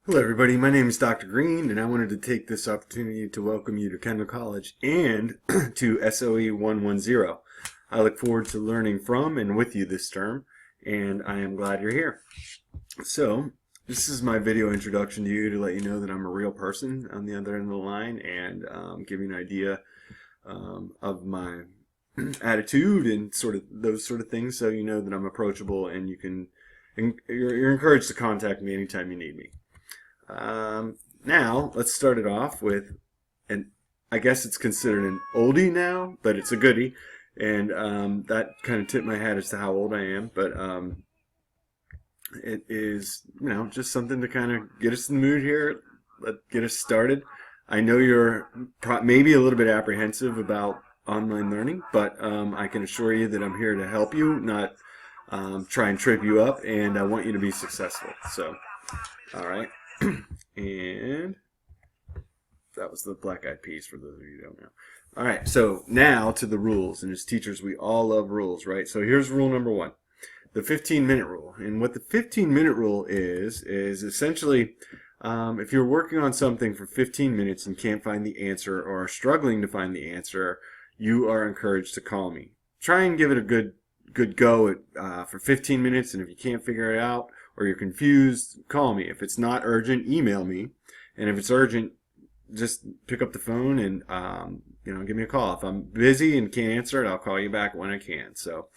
Hello everybody, my name is Dr. Green and I wanted to take this opportunity to welcome you to Kendall College and to SoE 110. I look forward to learning from and with you this term, and I am glad you're here. So, this is my video introduction to you to let you know that I'm a real person on the other end of the line and give you an idea of my attitude and sort of those sort of things, so you know that I'm approachable and you're encouraged to contact me anytime you need me. Now, let's start it off with, and I guess it's considered an oldie now, but it's a goodie, and that kind of tipped my hat as to how old I am, but it is, just something to kind of get us in the mood here, get us started. I know you're maybe a little bit apprehensive about online learning, but I can assure you that I'm here to help you, not try and trip you up, and I want you to be successful. So, all right. And that was the Blackeyed Peas for those of you who don't know. All right, so now to the rules. And as teachers, we all love rules, right? So here's rule number 1, the 15-minute rule. And what the 15-minute rule is essentially if you're working on something for 15 minutes and can't find the answer or are struggling to find the answer, you are encouraged to call me. Try and give it a good go at, for 15 minutes, and if you can't figure it out, or you're confused, call me. If it's not urgent, email me. And if it's urgent, just pick up the phone and give me a call. If I'm busy and can't answer it, I'll call you back when I can. So,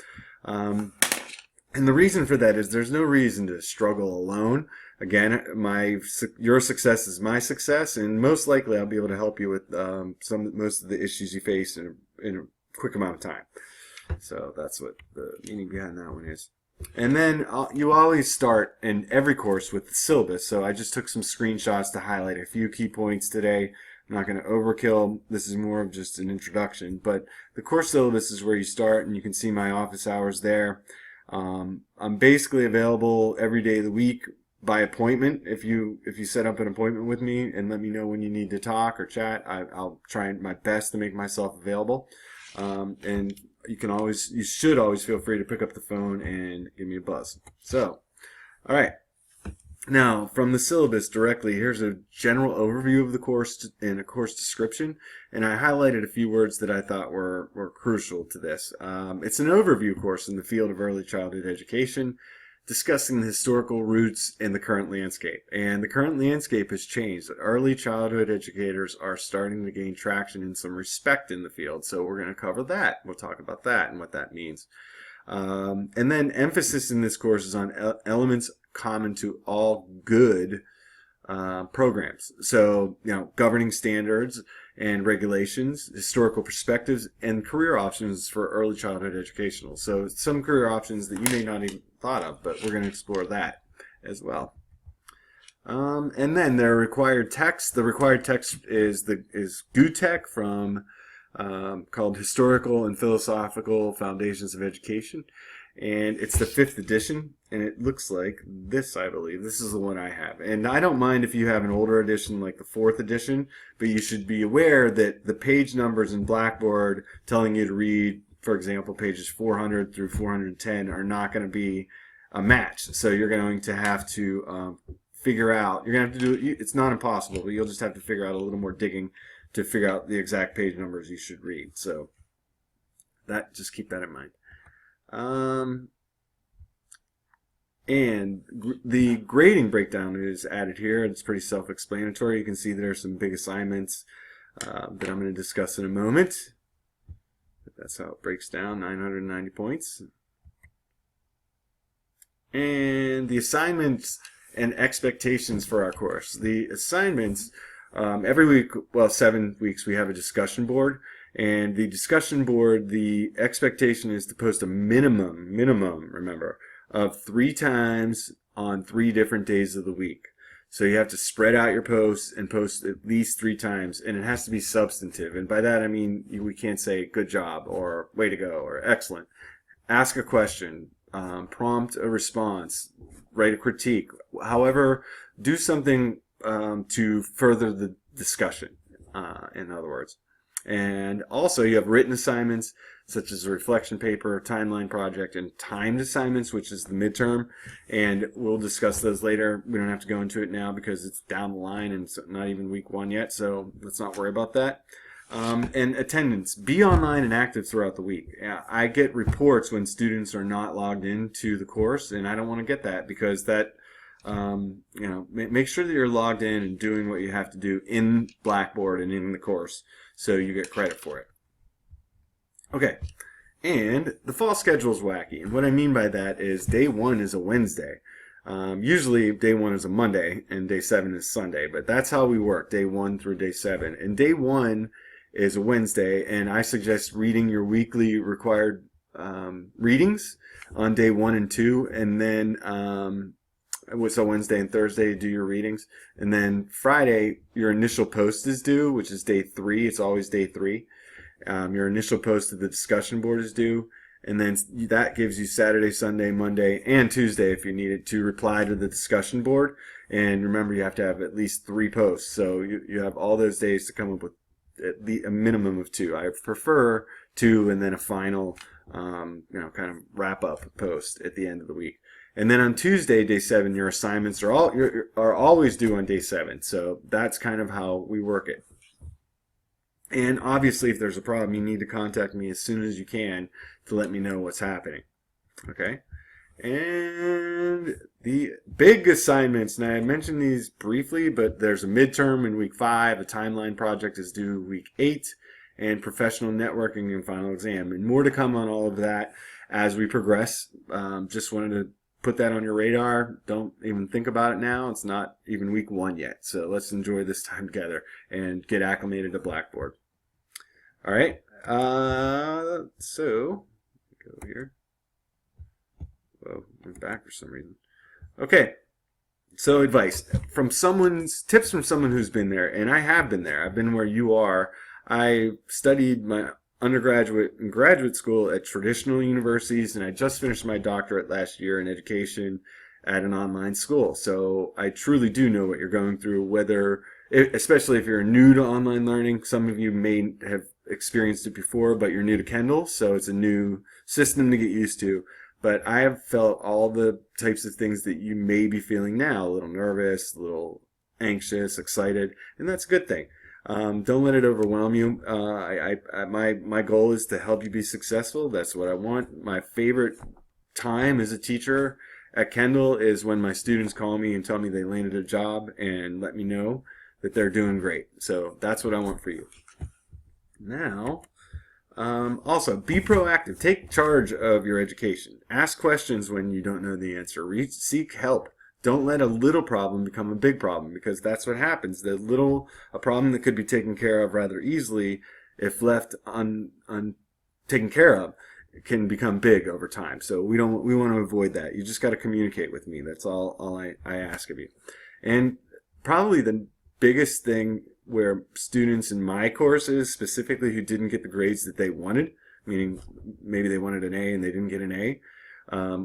and the reason for that is there's no reason to struggle alone. Again, your success is my success, and most likely I'll be able to help you with most of the issues you face in a quick amount of time. So that's what the meaning behind that one is. And then you always start in every course with the syllabus. So I just took some screenshots to highlight a few key points today. I'm not going to overkill. This is more of just an introduction. But the course syllabus is where you start, and you can see my office hours there. I'm basically available every day of the week by appointment. If you set up an appointment with me and let me know when you need to talk or chat, I'll try my best to make myself available. And you should always feel free to pick up the phone and give me a buzz. So, all right. Now, from the syllabus directly, here's a general overview of the course and a course description, and I highlighted a few words that I thought were crucial to this. It's an overview course in the field of early childhood education, discussing the historical roots in the current landscape. And the current landscape has changed. Early childhood educators are starting to gain traction and some respect in the field. So we're going to cover that. We'll talk about that and what that means. And then emphasis in this course is on elements common to all good programs. So, governing standards and regulations, historical perspectives, and career options for early childhood educational. So some career options that you may not even thought of, but we're going to explore that as well. And then their required text. The required text is GUTEC from called Historical and Philosophical Foundations of Education. And it's the 5th edition, and it looks like this, I believe. This is the one I have. And I don't mind if you have an older edition like the 4th edition, but you should be aware that the page numbers in Blackboard telling you to read, for example, pages 400 through 410 are not going to be a match. So you're going to have to figure out, you're going to have to do it. It's not impossible, but you'll just have to figure out a little more digging to figure out the exact page numbers you should read. So just keep that in mind. And the grading breakdown is added here. It's pretty self-explanatory. You can see there are some big assignments that I'm going to discuss in a moment. That's how it breaks down, 990 points. And the assignments and expectations for our course. The assignments, every week, 7 weeks, we have a discussion board. And the discussion board, the expectation is to post a minimum, remember, of 3 times on 3 different days of the week. So you have to spread out your posts and post at least 3 times, and it has to be substantive. And by that I mean we can't say good job or way to go or excellent. Ask a question, prompt a response, write a critique. However, do something to further the discussion, in other words. And also you have written assignments. such as a reflection paper, timeline project, and timed assignments, which is the midterm. And we'll discuss those later. We don't have to go into it now because it's down the line and it's not even week 1 yet, so let's not worry about that. And attendance. Be online and active throughout the week. I get reports when students are not logged into the course, and I don't want to get that because that, make sure that you're logged in and doing what you have to do in Blackboard and in the course so you get credit for it. Okay, and the fall schedule is wacky, and what I mean by that is day 1 is a Wednesday. Usually day 1 is a Monday and day 7 is Sunday, but that's how we work, day 1 through day 7. And day 1 is a Wednesday, and I suggest reading your weekly required readings on day 1 and 2, and then so Wednesday and Thursday do your readings, and then Friday your initial post is due, which is day 3. It's always day 3. Your initial post to the discussion board is due, and then that gives you Saturday, Sunday, Monday, and Tuesday if you need it to reply to the discussion board. And remember, you have to have at least 3 posts, so you have all those days to come up with a minimum of 2. I prefer 2, and then a final, kind of wrap up post at the end of the week. And then on Tuesday, day 7, your assignments are always due on day 7. So that's kind of how we work it. And obviously, if there's a problem, you need to contact me as soon as you can to let me know what's happening. Okay? And the big assignments, and I mentioned these briefly, but there's a midterm in week 5, a timeline project is due week 8, and professional networking and final exam. And more to come on all of that as we progress. Just wanted to put that on your radar. Don't even think about it now. It's not even week 1 yet. So let's enjoy this time together and get acclimated to Blackboard. All right. So go here. Whoa, I'm back for some reason. Okay. So advice tips from someone who's been there, and I have been there. I've been where you are. I studied my undergraduate and graduate school at traditional universities, and I just finished my doctorate last year in education at an online school. So I truly do know what you're going through, especially if you're new to online learning. Some of you may have experienced it before, but you're new to Kendall, so it's a new system to get used to. But I have felt all the types of things that you may be feeling now, a little nervous, a little anxious, excited, and that's a good thing. Don't let it overwhelm you. My goal is to help you be successful. That's what I want. My favorite time as a teacher at Kendall is when my students call me and tell me they landed a job and let me know that they're doing great. So that's what I want for you. Now, also, be proactive. Take charge of your education. Ask questions when you don't know the answer. Seek help. Don't let a little problem become a big problem, because that's what happens. A problem that could be taken care of rather easily, if left taken care of, can become big over time. So we want to avoid that. You just got to communicate with me. That's all I ask of you. And probably the biggest thing where students in my courses, specifically who didn't get the grades that they wanted, meaning maybe they wanted an A and they didn't get an A,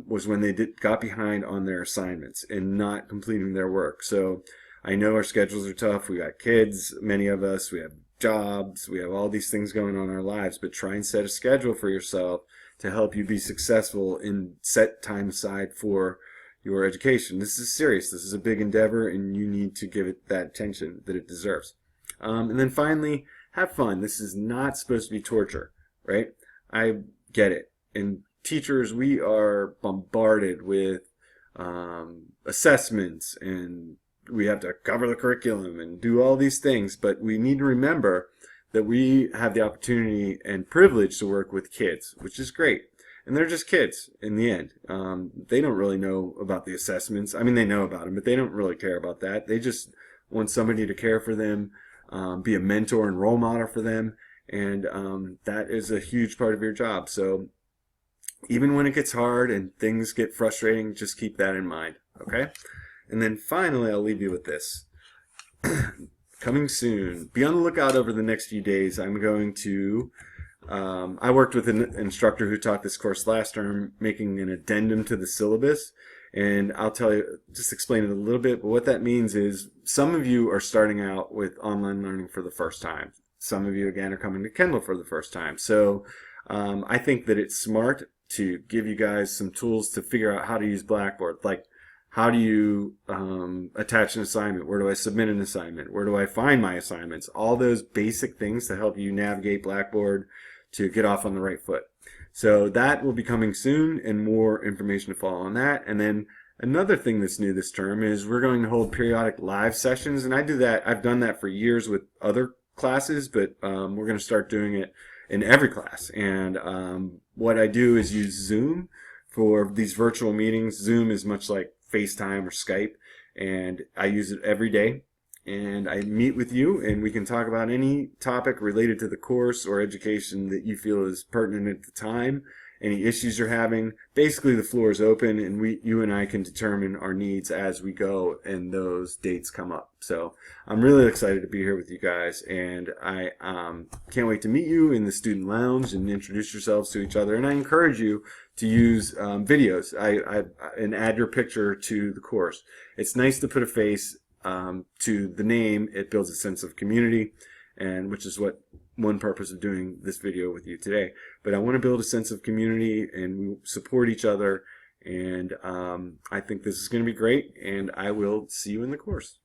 was when they got behind on their assignments and not completing their work. So I know our schedules are tough. We got kids, many of us, we have jobs, we have all these things going on in our lives, but try and set a schedule for yourself to help you be successful and set time aside for your education. This is serious. This is a big endeavor, and you need to give it that attention that it deserves. And then finally, have fun. This is not supposed to be torture, right? I get it. And teachers, we are bombarded with assessments, and we have to cover the curriculum and do all these things, but we need to remember that we have the opportunity and privilege to work with kids, which is great. And they're just kids in the end. They don't really know about the assessments. I mean, they know about them, but they don't really care about that. They just want somebody to care for them, be a mentor and role model for them, and that is a huge part of your job. So even when it gets hard and things get frustrating, just keep that in mind, okay? And then finally, I'll leave you with this. Coming soon. Be on the lookout over the next few days. I'm going to... I worked with an instructor who taught this course last term, making an addendum to the syllabus. And I'll tell you, just explain it a little bit. But what that means is some of you are starting out with online learning for the first time. Some of you, again, are coming to Kendall for the first time. So I think that it's smart to give you guys some tools to figure out how to use Blackboard. Like, how do you attach an assignment? Where do I submit an assignment? Where do I find my assignments? All those basic things to help you navigate Blackboard to get off on the right foot. So that will be coming soon, and more information to follow on that. And then another thing that's new this term is we're going to hold periodic live sessions, and I do that. I've done that for years with other classes, but we're going to start doing it in every class. And what I do is use Zoom for these virtual meetings. Zoom is much like FaceTime or Skype, and I use it every day. And I meet with you, and we can talk about any topic related to the course or education that you feel is pertinent at the time, any issues you're having. Basically, the floor is open, and you and I can determine our needs as we go and those dates come up. So I'm really excited to be here with you guys, and I can't wait to meet you in the student lounge and introduce yourselves to each other. And I encourage you to use videos and add your picture to the course. It's nice to put a face to the name. It builds a sense of community, and which is what one purpose of doing this video with you today. But I want to build a sense of community, and we support each other, and I think this is going to be great, and I will see you in the course.